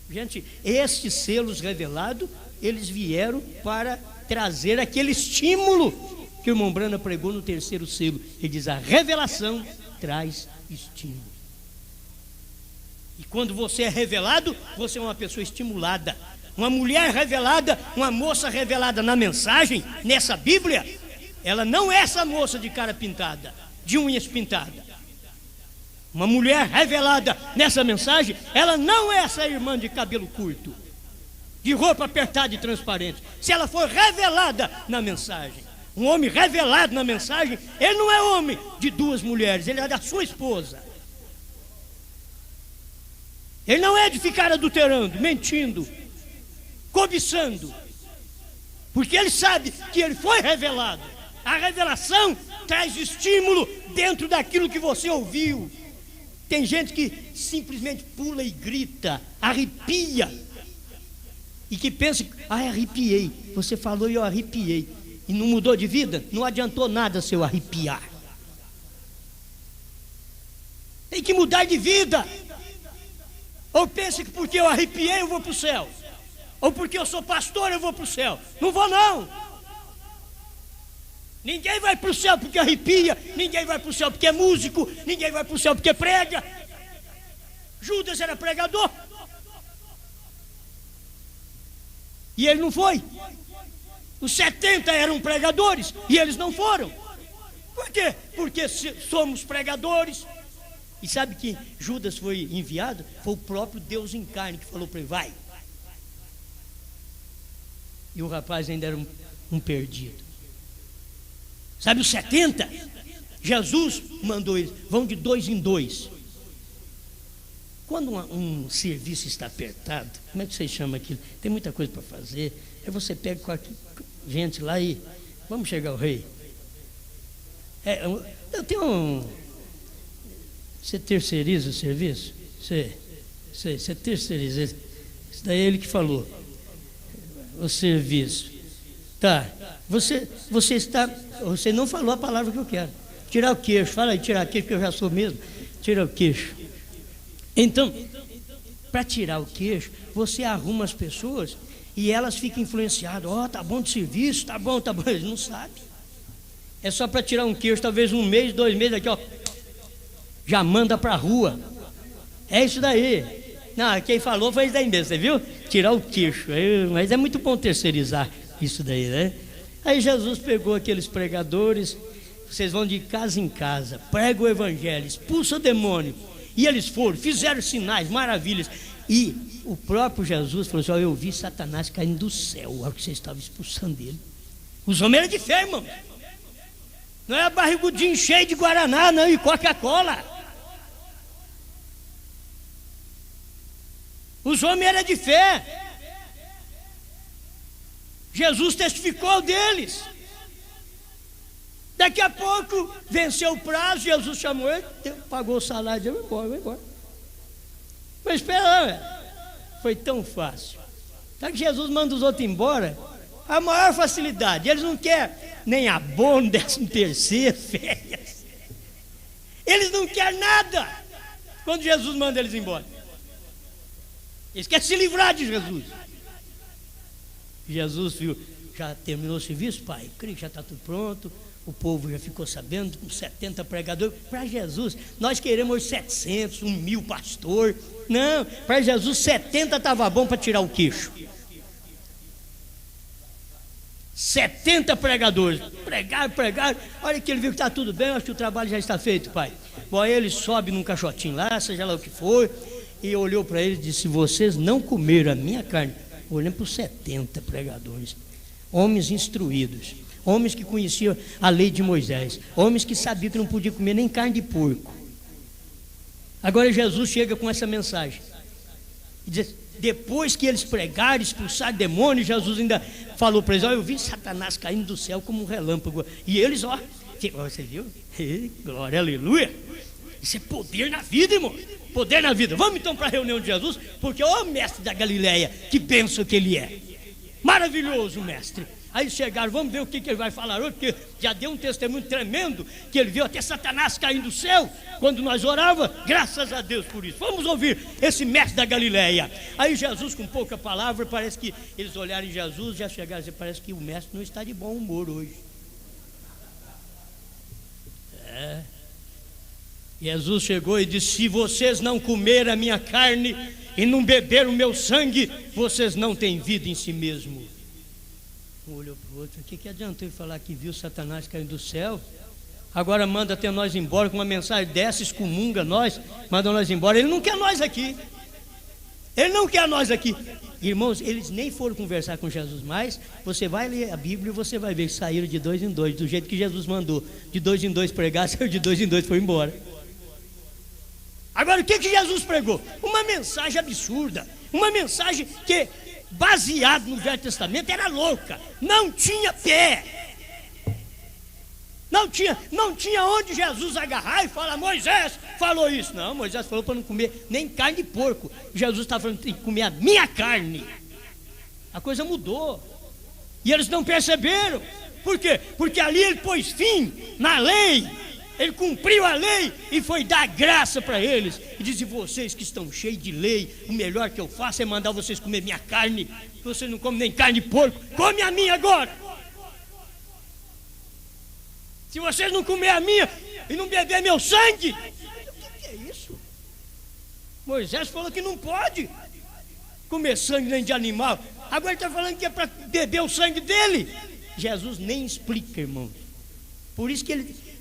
Gente, estes selos revelados, eles vieram para trazer aquele estímulo que o irmão Branham pregou no terceiro selo. Ele diz: a revelação traz estímulo. E quando você é revelado, você é uma pessoa estimulada. Uma mulher revelada, uma moça revelada na mensagem, nessa Bíblia, ela não é essa moça de cara pintada, de unhas pintadas. Uma mulher revelada nessa mensagem, ela não é essa irmã de cabelo curto, de roupa apertada e transparente. Se ela for revelada na mensagem, um homem revelado na mensagem, ele não é homem de duas mulheres, ele é da sua esposa. Ele não é de ficar adulterando, mentindo, cobiçando, porque ele sabe que ele foi revelado. A revelação traz estímulo dentro daquilo que você ouviu. Tem gente que simplesmente pula e grita, arrepia, e que pensa: arrepiei. Você falou e eu arrepiei, e não mudou de vida. Não adiantou nada se eu arrepiar. Tem que mudar de vida. Ou pensa que porque eu arrepiei eu vou para o céu, ou porque eu sou pastor eu vou para o céu. Não vou não. Ninguém vai para o céu porque arrepia, ninguém vai para o céu porque é músico, ninguém vai para o céu porque prega. Judas era pregador e ele não foi. Os 70 eram pregadores e eles não foram. Por quê? Porque somos pregadores. E sabe que Judas foi enviado? Foi o próprio Deus em carne que falou para ele: vai. E o rapaz ainda era um perdido. Sabe os 70? Jesus mandou eles, vão de 2 em 2. Quando um serviço está apertado, como é que você chama aquilo? Tem muita coisa para fazer. Aí você pega com a gente lá e vamos chegar ao rei. Eu tenho um... Você terceiriza o serviço? Você terceiriza. Isso daí é ele que falou. O serviço. Tá. Você não falou a palavra que eu quero. Tirar o queixo. Fala aí, tirar o queixo, porque eu já sou mesmo. Tira o queixo. Então, para tirar o queixo, você arruma as pessoas e elas ficam influenciadas. Tá bom de serviço, tá bom. Eles não sabem. É só para tirar um queixo, talvez 1 mês, 2 meses, aqui já manda para a rua. É isso daí. Não, quem falou foi isso daí mesmo, você viu? Tirar o queixo. Mas é muito bom terceirizar isso daí, né? Aí Jesus pegou aqueles pregadores, vocês vão de casa em casa, prega o evangelho, expulsa o demônio. E eles foram, fizeram sinais, maravilhas. E o próprio Jesus falou assim: eu vi Satanás caindo do céu, a hora que vocês estavam expulsando ele. Os homens eram de fé, irmão. Não é barrigudinho cheio de Guaraná, não, e Coca-Cola. Os homens eram de fé. Jesus testificou deles. Daqui a pouco, venceu o prazo, Jesus chamou ele, pagou o salário dele, vai embora. Mas espera lá, velho. Foi tão fácil. Sabe que Jesus manda os outros embora? A maior facilidade. Eles não querem nem abono, 13º, férias. Eles não querem nada quando Jesus manda eles embora. Eles querem se livrar de Jesus. Jesus viu, já terminou o serviço, pai? Creio que já está tudo pronto. O povo já ficou sabendo, com 70 pregadores. Para Jesus, nós queremos 700, 1.000 pastor. Não, para Jesus 70 estava bom para tirar o queixo. 70 pregadores, pregaram. Olha que ele viu que está tudo bem, acho que o trabalho já está feito, pai. Bom, aí ele sobe num caixotinho lá, seja lá o que for, e olhou para ele e disse: vocês não comeram a minha carne. Olhando para os 70 pregadores, homens instruídos, homens que conheciam a lei de Moisés, homens que sabiam que não podia comer nem carne de porco. Agora Jesus chega com essa mensagem e diz: depois que eles pregaram, expulsaram demônios, Jesus ainda falou para eles: eu vi Satanás caindo do céu como um relâmpago. E eles, você viu? Glória, aleluia. Isso é poder na vida, irmão. Poder na vida. Vamos então para a reunião de Jesus, porque o mestre da Galileia, que pensa que ele é maravilhoso, mestre. Aí chegaram, vamos ver o que ele vai falar hoje, porque já deu um testemunho tremendo, que ele viu até Satanás caindo do céu, quando nós orava, graças a Deus por isso. Vamos ouvir esse mestre da Galileia. Aí Jesus, com pouca palavra, parece que eles olharam em Jesus, já chegaram a dizer: parece que o mestre não está de bom humor hoje. Jesus chegou e disse: se vocês não comerem a minha carne e não beber o meu sangue, vocês não têm vida em si mesmo. Um olhou para o outro: o que adiantou ele falar que viu Satanás caindo do céu? Agora manda até nós embora com uma mensagem dessa, excomunga nós, manda nós embora. Ele não quer nós aqui. Ele não quer nós aqui. Irmãos, eles nem foram conversar com Jesus mais. Você vai ler a Bíblia e você vai ver que saíram de 2 em 2, do jeito que Jesus mandou. De 2 em 2 pregar, saiu de 2 em 2 foi embora. Agora, o que Jesus pregou? Uma mensagem absurda, uma mensagem que, baseado no Velho Testamento, era louca, não tinha pé, não tinha onde Jesus agarrar e falar: Moisés falou isso. Não, Moisés falou para não comer nem carne de porco. Jesus estava falando: tem que comer a minha carne. A coisa mudou, e eles não perceberam. Por quê? Porque ali ele pôs fim na lei. Ele cumpriu a lei e foi dar graça para eles. E disse: vocês que estão cheios de lei, o melhor que eu faço é mandar vocês comer minha carne. Vocês não comem nem carne de porco, come a minha agora. Se vocês não comer a minha e não beber meu sangue, o que é isso? Moisés falou que não pode comer sangue nem de animal. Agora ele está falando que é para beber o sangue dele. Jesus nem explica, irmão. Por isso que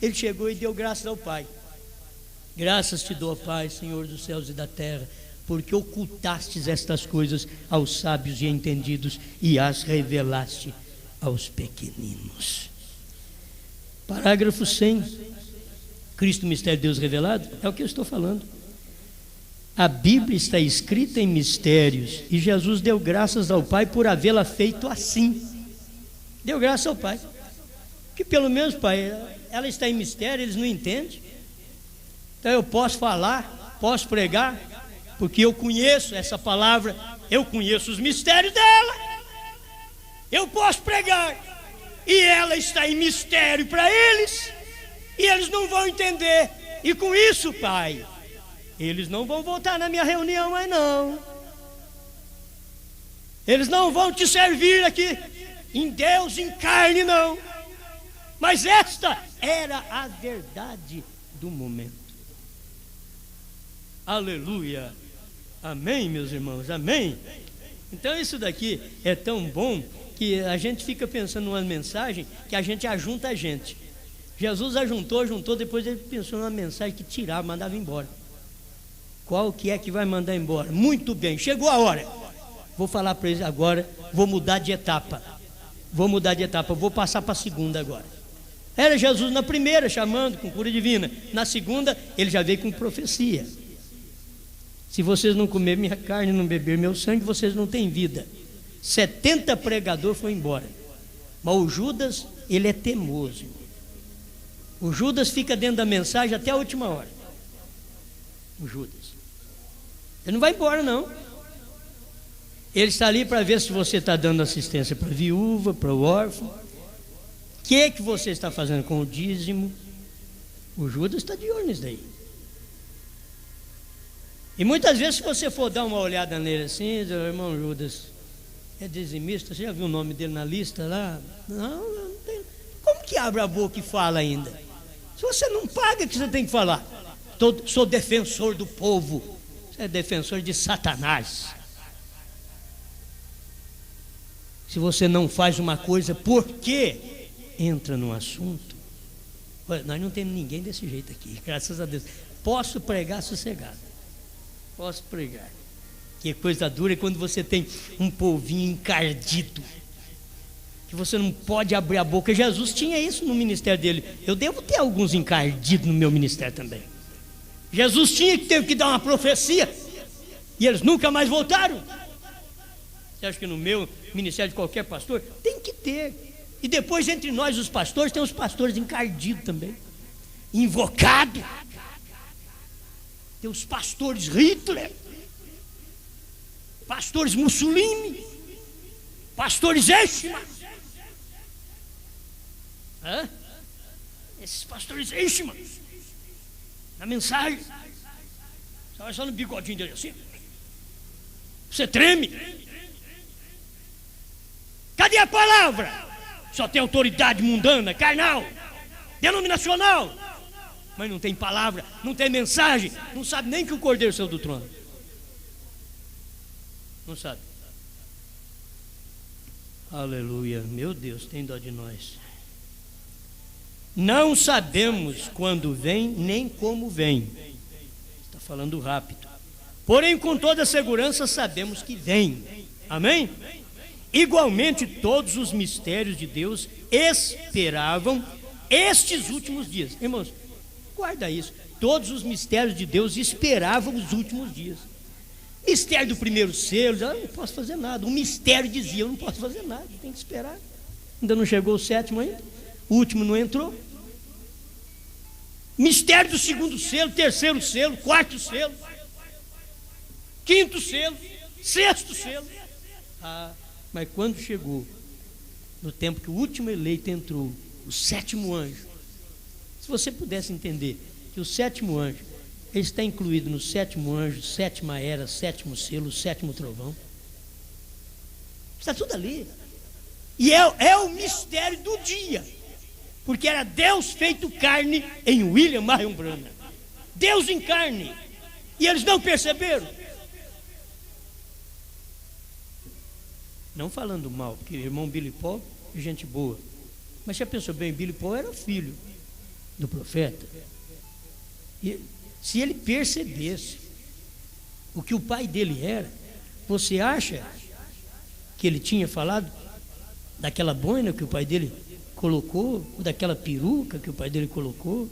ele chegou e deu graças ao Pai. Graças te dou, Pai, Senhor dos céus e da terra, porque ocultastes estas coisas aos sábios e entendidos e as revelaste aos pequeninos. Parágrafo 100. Cristo, mistério de Deus revelado, é o que eu estou falando. A Bíblia está escrita em mistérios e Jesus deu graças ao Pai por havê-la feito assim. Deu graças ao Pai. Que pelo menos, Pai, ela está em mistério, eles não entendem. Então eu posso falar, posso pregar, porque eu conheço essa palavra, eu conheço os mistérios dela. Eu posso pregar, e ela está em mistério para eles, e eles não vão entender. E com isso, Pai, eles não vão voltar na minha reunião mais não. Eles não vão te servir aqui em Deus, em carne, não. Mas esta era a verdade do momento. Aleluia. Amém, meus irmãos, amém. Então isso daqui é tão bom que a gente fica pensando numa mensagem que a gente ajunta a gente. Jesus ajuntou, depois ele pensou numa mensagem que tirava, mandava embora. Qual que é que vai mandar embora? Muito bem, chegou a hora. Vou falar para eles agora, vou mudar de etapa. Vou passar para a segunda agora. Era Jesus na primeira, chamando com cura divina. Na segunda, ele já veio com profecia. Se vocês não comerem minha carne e não beber meu sangue, vocês não têm vida. 70 pregadores foram embora. Mas o Judas, ele é teimoso. O Judas fica dentro da mensagem até a última hora. O Judas. Ele não vai embora, não. Ele está ali para ver se você está dando assistência para a viúva, para o órfão. O que você está fazendo com o dízimo? O Judas está de olho nisso daí. E muitas vezes, se você for dar uma olhada nele assim, irmão Judas é dizimista, você já viu o nome dele na lista lá? Não tem. Como que abre a boca e fala ainda? Se você não paga, o que você tem que falar? Sou defensor do povo. Você é defensor de Satanás. Se você não faz uma coisa, por quê? Entra no assunto. Olha, nós não temos ninguém desse jeito aqui, graças a Deus. Posso pregar sossegado. Posso pregar. Que coisa dura é quando você tem um povinho encardido, que você não pode abrir a boca. Jesus tinha isso no ministério dele. Eu devo ter alguns encardidos no meu ministério também. Jesus teve que dar uma profecia e eles nunca mais voltaram. Você acha que no meu ministério de qualquer pastor tem que ter? E depois, entre nós os pastores, tem os pastores encardidos também, invocados. Tem os pastores Hitler, pastores Mussolini, pastores Eichmann. Esses pastores Eichmann, na mensagem, você vai só no bigodinho dele assim, você treme. Cadê a palavra? Só tem autoridade mundana, carnal, denominacional, mas não tem palavra, não tem mensagem, não sabe nem que o Cordeiro saiu do trono. Não sabe. Aleluia, meu Deus, tem dó de nós. Não sabemos quando vem, nem como vem. Está falando rápido. Porém, com toda segurança sabemos que vem. Amém? Igualmente, todos os mistérios de Deus esperavam estes últimos dias. Irmãos, guarda isso. Todos os mistérios de Deus esperavam os últimos dias. Mistério do primeiro selo, eu não posso fazer nada. O mistério dizia, eu não posso fazer nada, tem que esperar. Ainda não chegou o sétimo ainda. O último não entrou. Mistério do segundo selo, terceiro selo, quarto selo, quinto selo, sexto selo. Mas quando chegou no tempo que o último eleito entrou, o sétimo anjo, se você pudesse entender que o sétimo anjo, ele está incluído no sétimo anjo, sétima era, sétimo selo, sétimo trovão, está tudo ali. E é o mistério do dia, porque era Deus feito carne em William Marion Branham. Deus em carne, e eles não perceberam. Não falando mal, porque o irmão Billy Paul é gente boa, mas já pensou bem, Billy Paul era filho do profeta, e se ele percebesse o que o pai dele era, você acha que ele tinha falado daquela boina que o pai dele colocou, ou daquela peruca que o pai dele colocou,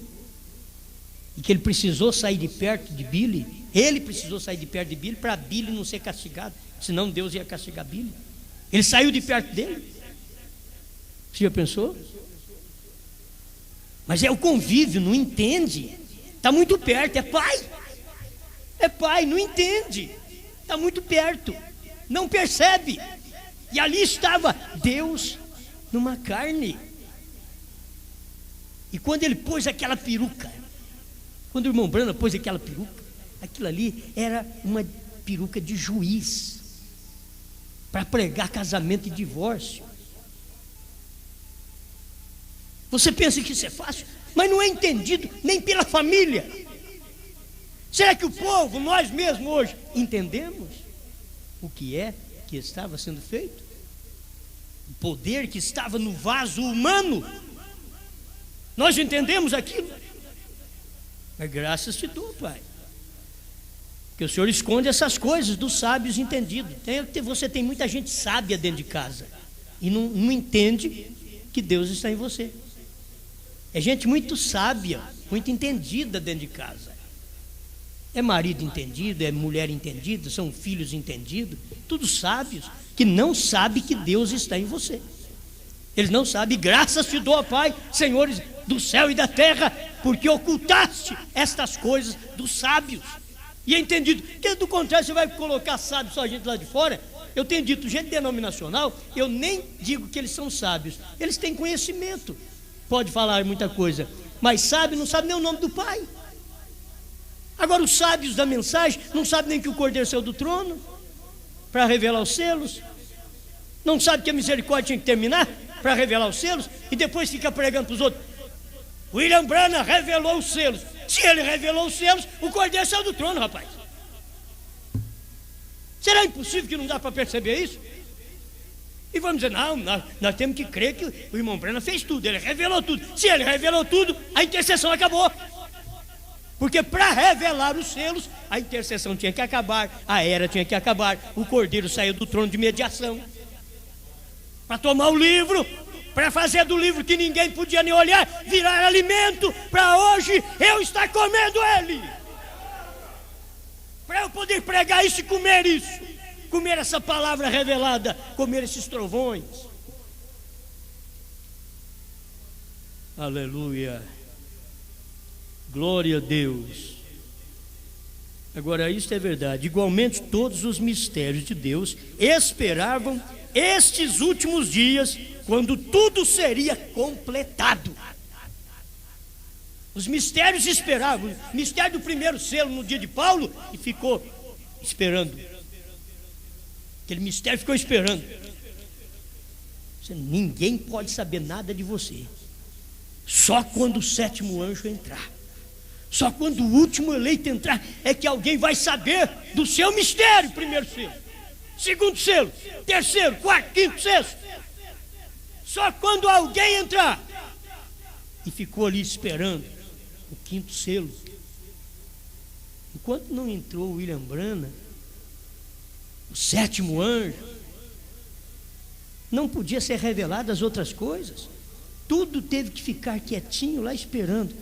e que ele precisou sair de perto de Billy? Ele precisou sair de perto de Billy para Billy não ser castigado, senão Deus ia castigar Billy. Ele saiu de perto dele. Você já pensou? Mas é o convívio, não entende. Está muito perto, é pai. É pai, não entende. Está muito perto, não percebe. E ali estava Deus numa carne. E quando ele pôs aquela peruca, quando o irmão Branham pôs aquela peruca, aquilo ali era uma peruca de juiz, para pregar casamento e divórcio. Você pensa que isso é fácil, mas não é entendido nem pela família. Será que o povo, nós mesmos hoje, entendemos o que é que estava sendo feito? O poder que estava no vaso humano, nós entendemos aquilo? Mas graças te dou, Pai, que o Senhor esconde essas coisas dos sábios entendidos. Você tem muita gente sábia dentro de casa e não entende que Deus está em você. É gente muito sábia, muito entendida dentro de casa. É marido entendido, é mulher entendida, são filhos entendidos, todos sábios, que não sabem que Deus está em você. Eles não sabem, graças te dou, Pai, senhores do céu e da terra, porque ocultaste estas coisas dos sábios. E é entendido, porque do contrário você vai colocar sábios só gente lá de fora. Eu tenho dito, gente denominacional, eu nem digo que eles são sábios, eles têm conhecimento, pode falar muita coisa, mas sábio não sabe nem o nome do Pai. Agora os sábios da mensagem não sabem nem que o Cordeiro saiu do trono para revelar os selos, não sabe que a misericórdia tinha que terminar para revelar os selos, e depois fica pregando para os outros. William Branham revelou os selos. Se ele revelou os selos, o Cordeiro saiu do trono, rapaz. Será impossível que não dá para perceber isso? E vamos dizer, não, nós temos que crer que o irmão Branham fez tudo, ele revelou tudo. Se ele revelou tudo, a intercessão acabou. Porque para revelar os selos, a intercessão tinha que acabar, a era tinha que acabar, o Cordeiro saiu do trono de mediação para tomar o livro, para fazer do livro que ninguém podia nem olhar, virar alimento, para hoje eu estar comendo ele, para eu poder pregar isso e comer isso, comer essa palavra revelada, comer esses trovões. Aleluia, glória a Deus. Agora isso é verdade, igualmente todos os mistérios de Deus esperavam estes últimos dias, quando tudo seria completado. Os mistérios esperavam, o mistério do primeiro selo no dia de Paulo, e ficou esperando. Aquele mistério ficou esperando. Ninguém pode saber nada de você, só quando o sétimo anjo entrar, só quando o último eleito entrar, é que alguém vai saber do seu mistério. Primeiro selo, segundo selo, terceiro, quarto, quinto, sexto. Só quando alguém entrar. E ficou ali esperando o quinto selo. Enquanto não entrou o William Branham, o sétimo anjo, não podia ser revelado as outras coisas. Tudo teve que ficar quietinho lá esperando.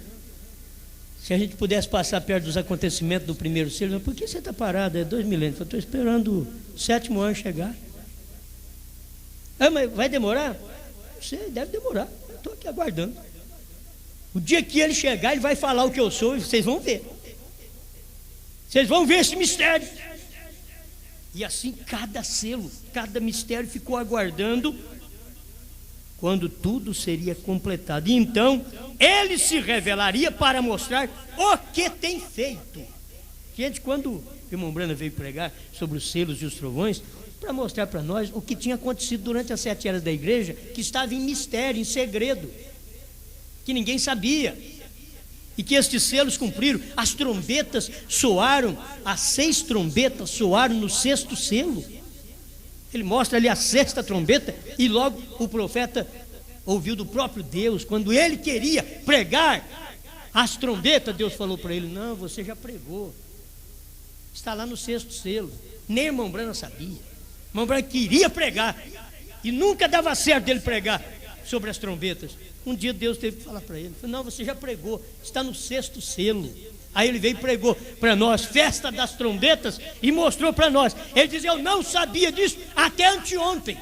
Se a gente pudesse passar perto dos acontecimentos do primeiro selo, por que você está parado? É 2 milênios. Eu estou esperando o sétimo anjo chegar. Ah, mas vai demorar? Não sei, deve demorar. Eu estou aqui aguardando. O dia que ele chegar, ele vai falar o que eu sou e vocês vão ver. Vocês vão ver esse mistério. E assim cada selo, cada mistério ficou aguardando quando tudo seria completado. E então ele se revelaria para mostrar o que tem feito. Gente, quando o irmão Branham veio pregar sobre os selos e os trovões, para mostrar para nós o que tinha acontecido durante as 7 eras da igreja, que estava em mistério, em segredo, que ninguém sabia, e que estes selos cumpriram. As trombetas soaram, as 6 trombetas soaram no 6º selo. Ele mostra ali a 6ª trombeta, e logo o profeta ouviu do próprio Deus, quando ele queria pregar as trombetas, Deus falou para ele: não, você já pregou, está lá no 6º selo. Nem irmão Branham sabia. Irmão Branham queria pregar, e nunca dava certo dele pregar sobre as trombetas. Um dia Deus teve que falar para ele: não, você já pregou, está no 6º selo. Aí ele veio e pregou para nós, festa das trombetas, e mostrou para nós. Ele diz: eu não sabia disso até anteontem.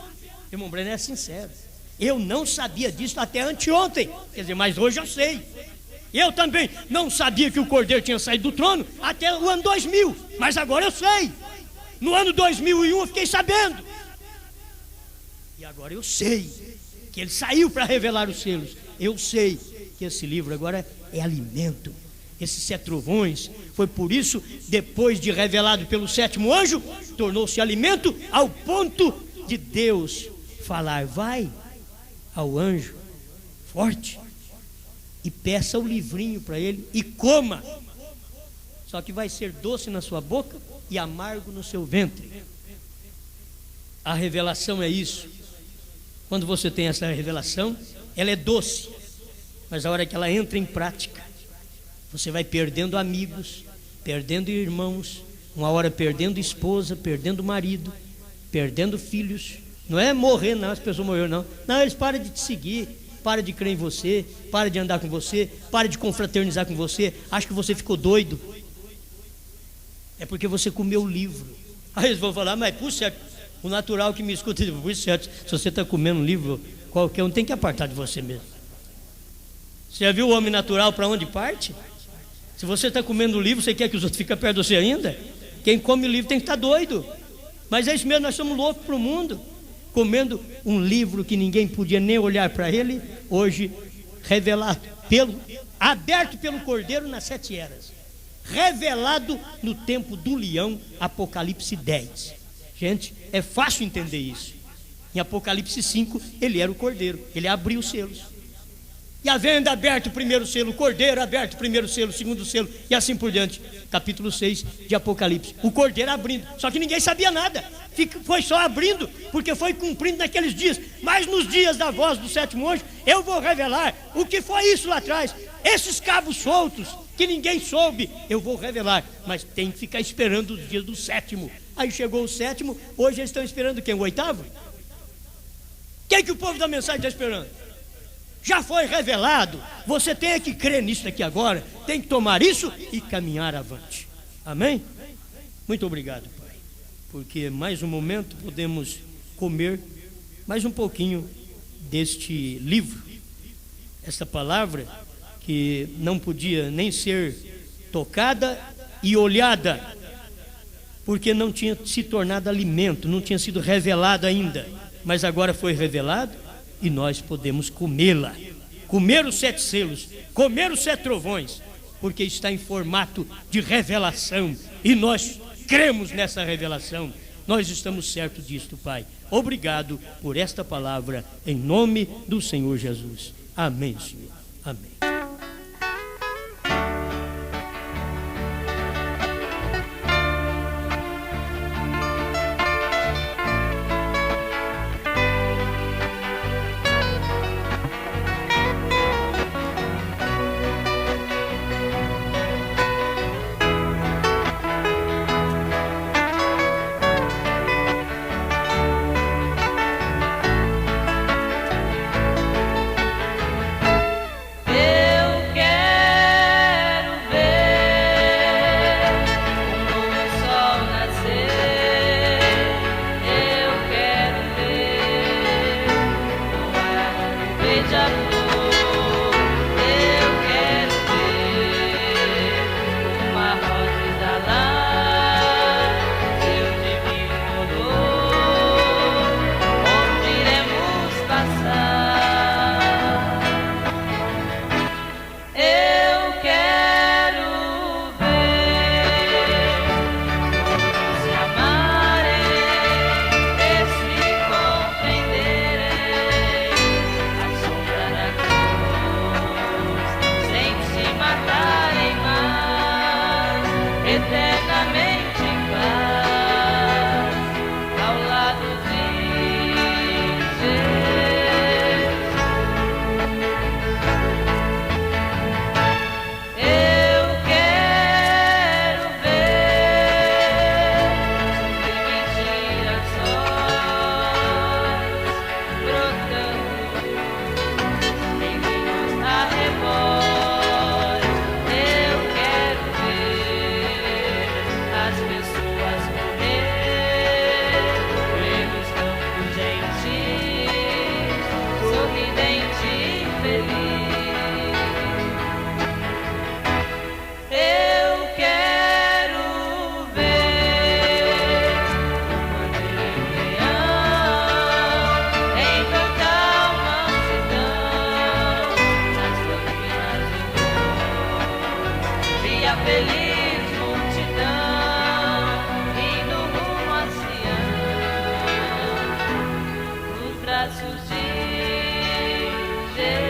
Irmão Branham é sincero, eu não sabia disso até anteontem. Quer dizer, mas hoje eu sei. Eu também não sabia que o Cordeiro tinha saído do trono até o ano 2000, mas agora eu sei. No ano 2001 eu fiquei sabendo, e agora eu sei que ele saiu para revelar os selos. Eu sei que esse livro agora é alimento. Esses 7 trovões, foi por isso, depois de revelado pelo 7º anjo, tornou-se alimento, ao ponto de Deus falar: vai ao anjo forte e peça o livrinho para ele e coma. Só que vai ser doce na sua boca e amargo no seu ventre. A revelação é isso. Quando você tem essa revelação, ela é doce, mas a hora que ela entra em prática, você vai perdendo amigos, perdendo irmãos, uma hora perdendo esposa, perdendo marido, perdendo filhos. Não é morrer não, as pessoas morreram não. Não, eles param de te seguir, param de crer em você, param de andar com você, param de confraternizar com você, acham que você ficou doido. É porque você comeu o livro. Aí eles vão falar: mas por certo, o natural que me escuta diz: por certo, se você está comendo um livro, qualquer um tem que apartar de você mesmo. Você já viu o homem natural para onde parte? Se você está comendo o livro, você quer que os outros fiquem perto de você ainda? Quem come o livro tem que estar doido. Mas é isso mesmo, nós somos loucos para o mundo, comendo um livro que ninguém podia nem olhar para ele, hoje revelado aberto pelo Cordeiro nas 7 eras, revelado no tempo do leão, Apocalipse 10. Gente, é fácil entender isso. Em Apocalipse 5, ele era o Cordeiro, ele abriu os selos. E havendo aberto o primeiro selo, o Cordeiro aberto o primeiro selo, o segundo selo, e assim por diante. Capítulo 6 de Apocalipse. O Cordeiro abrindo, só que ninguém sabia nada. Foi só abrindo, porque foi cumprindo naqueles dias. Mas nos dias da voz do 7º anjo, eu vou revelar o que foi isso lá atrás. Esses cabos soltos, que ninguém soube, eu vou revelar. Mas tem que ficar esperando os dias do 7º. Aí chegou o 7º, hoje eles estão esperando quem? O 8º? Quem que o povo da mensagem está esperando? Já foi revelado. Você tem que crer nisso aqui agora, tem que tomar isso e caminhar avante. Amém? Muito obrigado, Pai, porque mais um momento podemos comer mais um pouquinho deste livro, esta palavra que não podia nem ser tocada e olhada, porque não tinha se tornado alimento, não tinha sido revelado ainda, mas agora foi revelado e nós podemos comê-la, comer os 7 selos, comer os 7 trovões, porque está em formato de revelação e nós cremos nessa revelação. Nós estamos certos disto, Pai. Obrigado por esta palavra, em nome do Senhor Jesus. Amém, Senhor. Amém. braços de Jesus.